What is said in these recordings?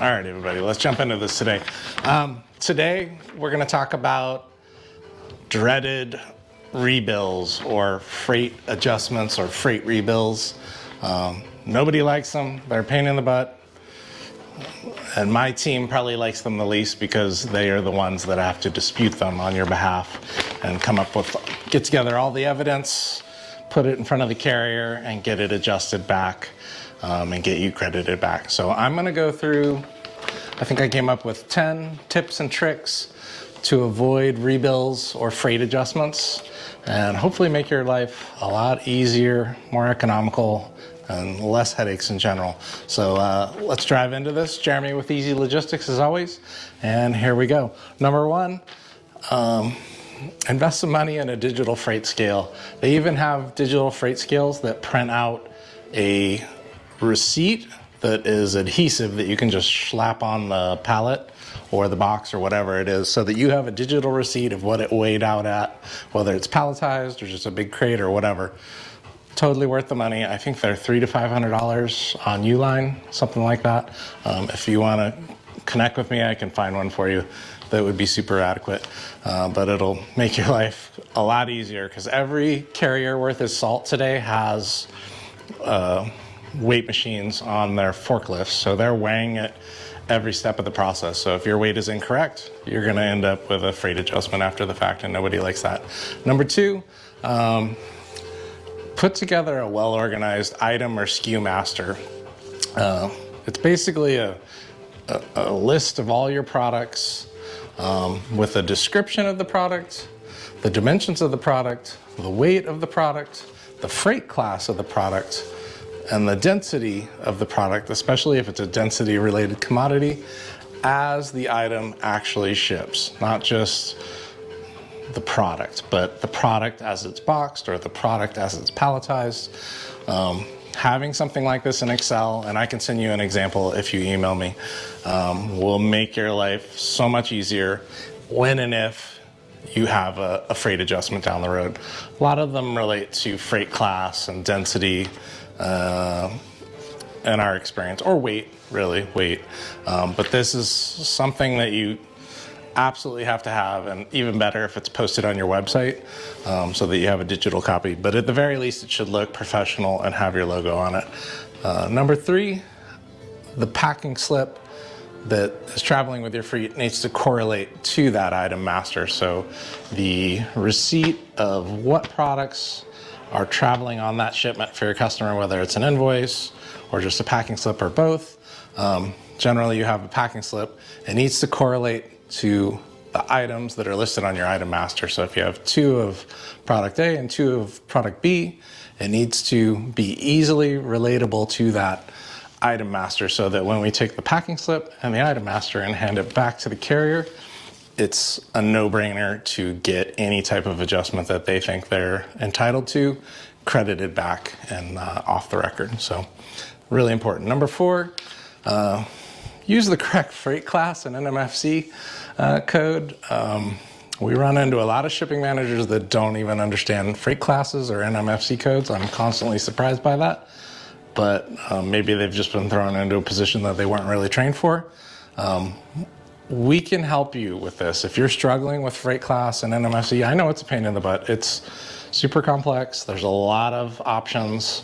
All right, everybody, let's jump into this today. Today, we're going to talk about dreaded rebills or freight adjustments or freight rebills. Nobody likes them. They're a pain in the butt. And my team probably likes them the least because they are the ones that have to dispute them on your behalf and get together all the evidence, put it in front of the carrier, and get it adjusted back and get you credited back. So I'm going to go through, I think I came up with 10 tips and tricks to avoid rebills or freight adjustments and hopefully make your life a lot easier, more economical, and less headaches in general. So let's dive into this. Jeremy with Easy Logistics as always, and here we go. Number one, invest some money in a digital freight scale. They even have digital freight scales that print out a receipt that is adhesive that you can just slap on the pallet or the box or whatever it is, so that you have a digital receipt of what it weighed out at, whether it's palletized or just a big crate or whatever. Totally worth the money. I think they're $300 to $500 on Uline, something like that. If you want to connect with me, I can find one for you that would be super adequate. But it'll make your life a lot easier because every carrier worth his salt today has weight machines on their forklifts, so they're weighing it every step of the process. So if your weight is incorrect, you're going to end up with a freight adjustment after the fact, and nobody likes that. Number two, put together a well-organized item or SKU master. It's basically a list of all your products with a description of the product, the dimensions of the product, the weight of the product, the freight class of the product, and the density of the product, especially if it's a density-related commodity, as the item actually ships. Not just the product, but the product as it's boxed or the product as it's palletized. Having something like this in Excel, and I can send you an example if you email me, will make your life so much easier when and if you have a freight adjustment down the road. A lot of them relate to freight class and density in our experience, or weight, really, weight. But this is something that you absolutely have to have, and even better if it's posted on your website so that you have a digital copy. But at the very least, it should look professional and have your logo on it. Number three, the packing slip that is traveling with your freight needs to correlate to that item master. So the receipt of what products are traveling on that shipment for your customer, whether it's an invoice or just a packing slip or both. Generally, you have a packing slip. It needs to correlate to the items that are listed on your item master. So if you have 2 of product A and 2 of product B, it needs to be easily relatable to that item master, so that when we take the packing slip and the item master and hand it back to the carrier, it's a no-brainer to get any type of adjustment that they think they're entitled to credited back and off the record. So really important. Number 4, use the correct freight class and NMFC code. We run into a lot of shipping managers that don't even understand freight classes or NMFC codes. I'm constantly surprised by that, but maybe they've just been thrown into a position that they weren't really trained for. We can help you with this. If you're struggling with freight class and NMFC, I know it's a pain in the butt. It's super complex. There's a lot of options.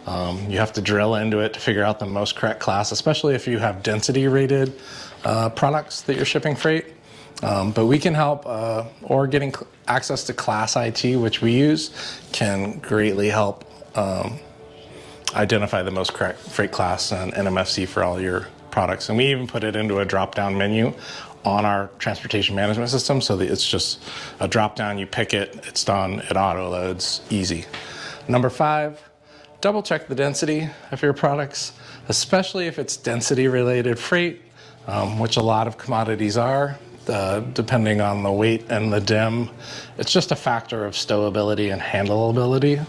You have to drill into it to figure out the most correct class, especially if you have density rated products that you're shipping freight. But we can help, or getting access to Class IT, which we use, can greatly help identify the most correct freight class and NMFC for all your products. And we even put it into a drop-down menu on our transportation management system, so that it's just a drop-down, you pick it, it's done, it auto-loads, easy. Number 5, double check the density of your products, especially if it's density-related freight, which a lot of commodities are, depending on the weight and the dim. It's just a factor of stowability and handleability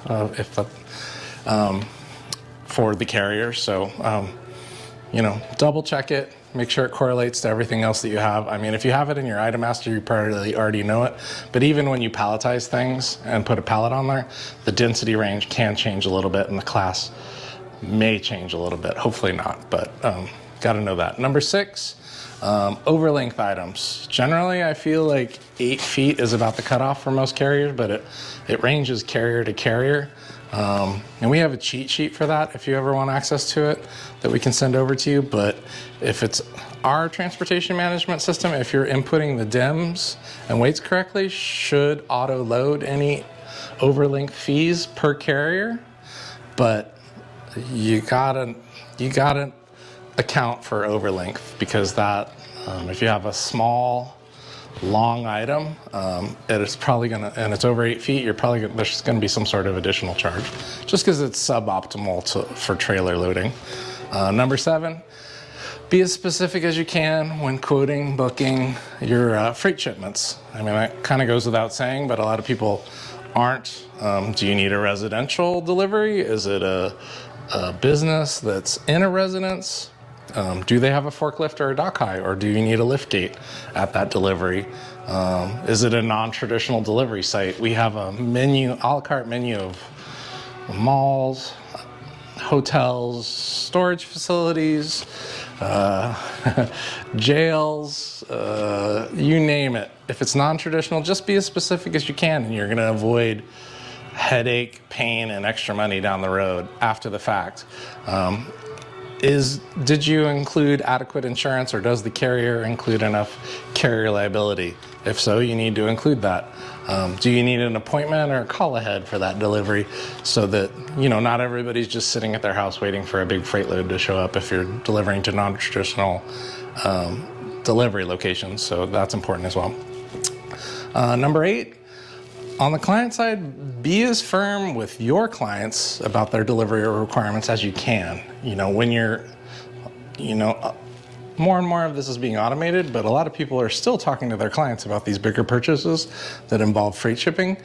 for the carrier. So, double check it, make sure it correlates to everything else that you have. I mean, if you have it in your item master, you probably already know it. But even when you palletize things and put a pallet on there, the density range can change a little bit, and the class may change a little bit. Hopefully not, but got to know that. Number 6, overlength items. Generally, I feel like 8 feet is about the cutoff for most carriers, but it ranges carrier to carrier. And we have a cheat sheet for that if you ever want access to it that we can send over to you. But if it's our transportation management system, if you're inputting the DIMs and weights correctly, should auto load any overlength fees per carrier. But you gotta account for overlength, because that if you have a small long item, it is probably gonna, and it's over 8 feet, there's gonna be some sort of additional charge, just because it's suboptimal for trailer loading. Number 7, be as specific as you can when quoting, booking your freight shipments. I mean, that kind of goes without saying, but a lot of people aren't. Do you need a residential delivery? Is it a business that's in a residence? Do they have a forklift or a dock high, or do you need a lift gate at that delivery? Is it a non-traditional delivery site? We have a menu, a la carte menu of malls, hotels, storage facilities, jails, you name it. If it's non-traditional, just be as specific as you can, and you're gonna avoid headache, pain, and extra money down the road after the fact. Did you include adequate insurance, or does the carrier include enough carrier liability? If so, you need to include that. Do you need an appointment or a call ahead for that delivery, so that, you know, not everybody's just sitting at their house waiting for a big freight load to show up if you're delivering to non-traditional delivery locations. So that's important as well. Number 8, on the client side, be as firm with your clients about their delivery requirements as you can. You know, when you're, more and more of this is being automated, but a lot of people are still talking to their clients about these bigger purchases that involve freight shipping.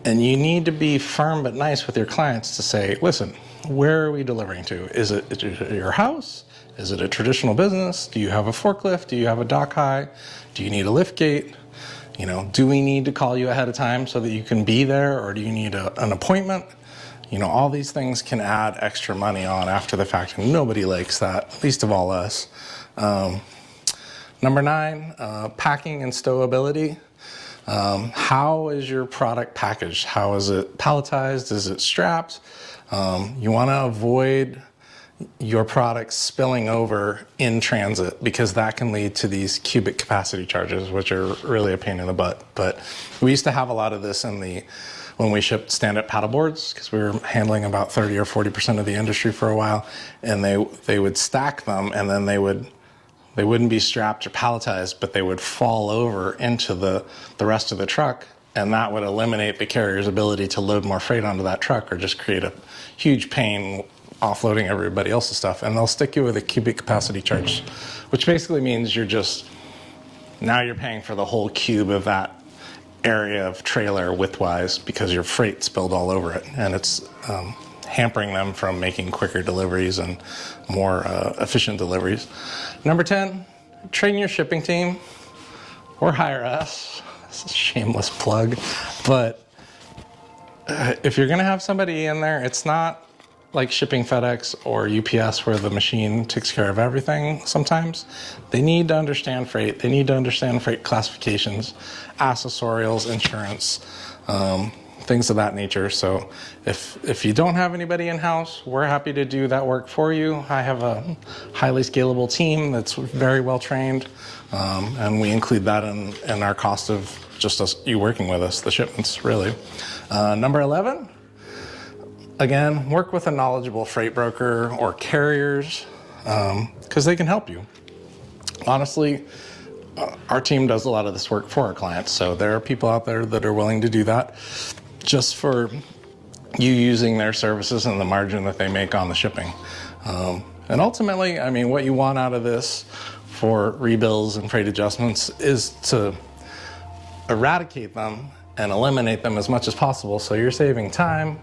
And you need to be firm but nice with your clients to say, listen, where are we delivering to? Is it your house? Is it a traditional business? Do you have a forklift? Do you have a dock high? Do you need a lift gate? You know, do we need to call you ahead of time so that you can be there, or do you need an appointment? You know, all these things can add extra money on after the fact, and nobody likes that, least of all us. Number 9, packing and stowability. How is your product packaged? How is it palletized? Is it strapped? You want to avoid your product spilling over in transit, because that can lead to these cubic capacity charges, which are really a pain in the butt. But we used to have a lot of this when we shipped stand-up paddle boards, because we were handling about 30 or 40% of the industry for a while, and they would stack them, and then they wouldn't be strapped or palletized, but they would fall over into the rest of the truck, and that would eliminate the carrier's ability to load more freight onto that truck, or just create a huge pain offloading everybody else's stuff. And they'll stick you with a cubic capacity charge, which basically means now you're paying for the whole cube of that area of trailer width-wise, because your freight spilled all over it, and it's hampering them from making quicker deliveries and more efficient deliveries. Number 10, train your shipping team or hire us. This is a shameless plug, but if you're gonna have somebody in there, it's not like shipping FedEx or UPS where the machine takes care of everything. Sometimes they need to understand freight. They need to understand freight classifications, accessorials, insurance, things of that nature. So if you don't have anybody in-house, we're happy to do that work for you. I have a highly scalable team that's very well trained, and we include that in our cost of just you working with us, the shipments, really. Number 11, again, work with a knowledgeable freight broker or carriers, because they can help you. Honestly, our team does a lot of this work for our clients, so there are people out there that are willing to do that just for you using their services and the margin that they make on the shipping. And ultimately, I mean, what you want out of this for rebills and freight adjustments is to eradicate them and eliminate them as much as possible, so you're saving time,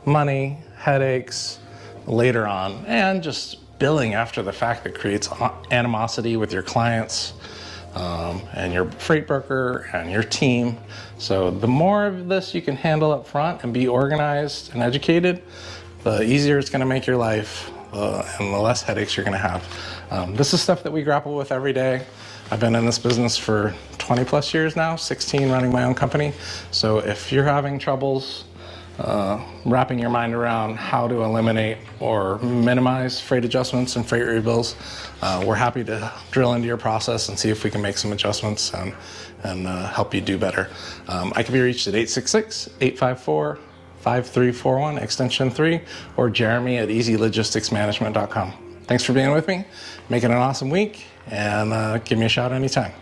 money, headaches later on, and just billing after the fact that creates animosity with your clients and your freight broker and your team. So the more of this you can handle up front and be organized and educated, the easier it's going to make your life, and the less headaches you're going to have. This is stuff that we grapple with every day. I've been in this business for 20 plus years now, 16 running my own company. So if you're having troubles wrapping your mind around how to eliminate or minimize freight adjustments and freight rebills, we're happy to drill into your process and see if we can make some adjustments and help you do better. I can be reached at 866-854-5341, extension 3, or Jeremy at easylogisticsmanagement.com. Thanks for being with me. Make it an awesome week, and give me a shout anytime.